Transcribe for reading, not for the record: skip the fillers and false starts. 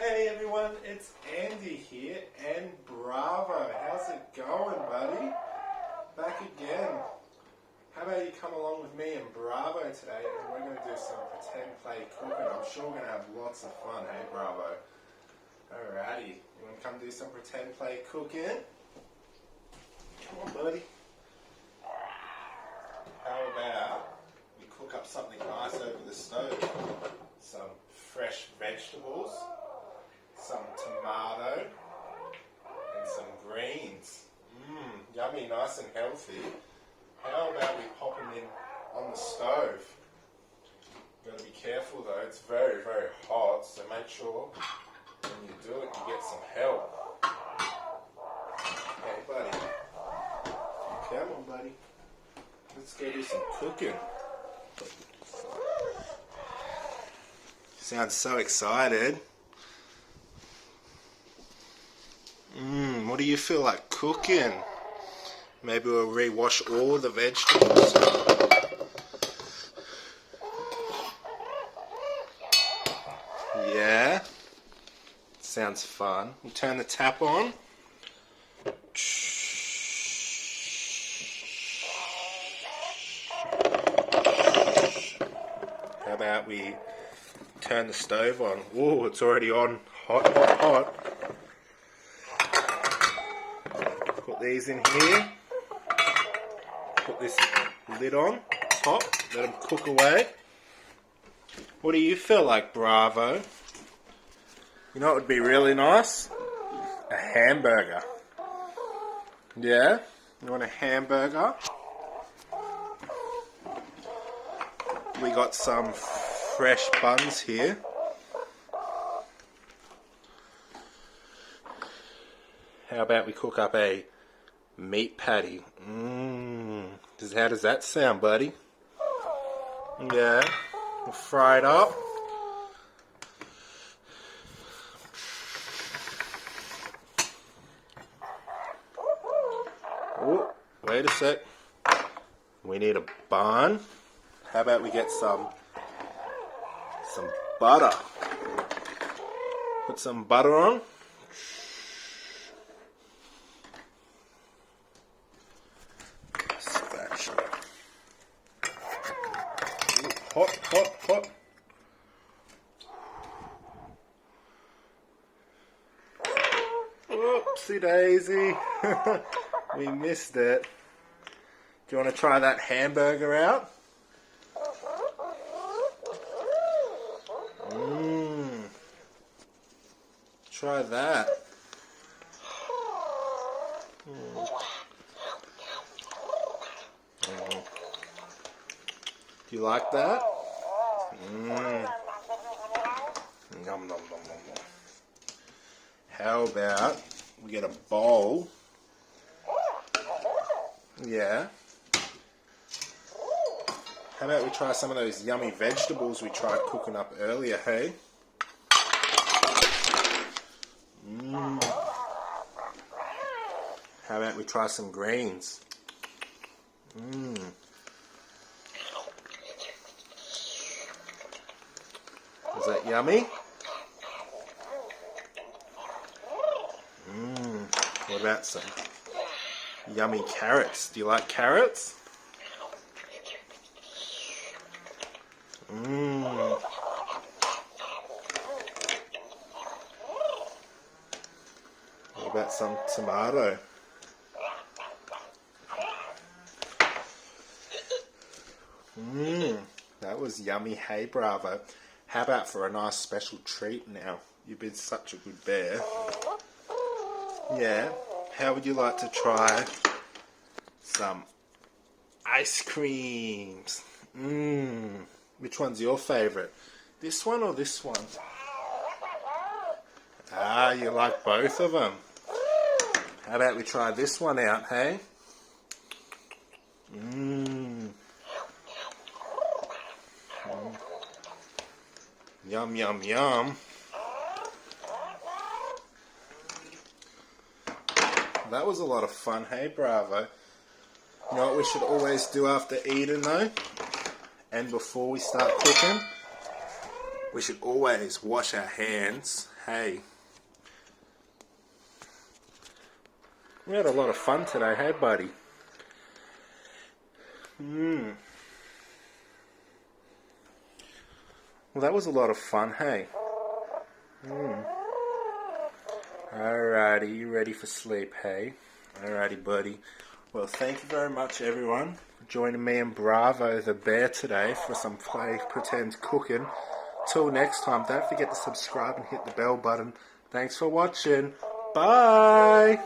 Hey everyone, it's Andy here and Bravo. How's it going, buddy? Back again. How about you come along with me and Bravo today and we're going to do some pretend play cooking. I'm sure we're going to have lots of fun, hey Bravo? Alrighty, you want to come do some pretend play cooking? Come on, buddy. How about we cook up something nice over the stove? Some fresh vegetables, some tomato, and some greens. Yummy, nice and healthy. How about we pop them in on the stove? You've got to be careful though, it's very, very hot, so make sure when you do it, you get some help. Hey buddy, come on buddy, let's go do some cooking. Sounds so excited. What do you feel like cooking? Maybe we'll rewash all the vegetables. Yeah. Sounds fun. We'll turn the tap on. How about we turn the stove on? Oh, it's already on. Hot, hot, hot. Put these in here. Put this lid on top. Let them cook away. What do you feel like, Bravo? You know what would be really nice? A hamburger. Yeah? You want a hamburger? We got some fresh buns here. How about we cook up a meat patty? How does that sound, buddy? Yeah, we'll fry it up. Oh, wait a sec. We need a bun. How about we get some butter? Put some butter on. Spatula. Ooh, hot, hot, hot. Oopsie daisy. We missed it. Do you want to try that hamburger out? Try that. Do you like that? Yum, nom, nom, nom, nom. How about we get a bowl? Yeah. How about we try some of those yummy vegetables we tried cooking up earlier, hey? How about we try some greens? Is that yummy? What about some yummy carrots? Do you like carrots? What about some tomato? That was yummy, hey Bravo. How about for a nice special treat now? You've been such a good bear. Yeah, how would you like to try some ice creams? Which one's your favourite? This one or this one? Ah, you like both of them. How about we try this one out, hey? Yum, yum, yum. That was a lot of fun, hey Bravo? You know what we should always do after eating though? And before we start cooking? We should always wash our hands. Hey. We had a lot of fun today, hey buddy? Well, that was a lot of fun, hey? Alrighty, you ready for sleep, hey? Alrighty, buddy. Well, thank you very much, everyone, for joining me and Bravo the Bear today for some play pretend cooking. Till next time, don't forget to subscribe and hit the bell button. Thanks for watching. Bye!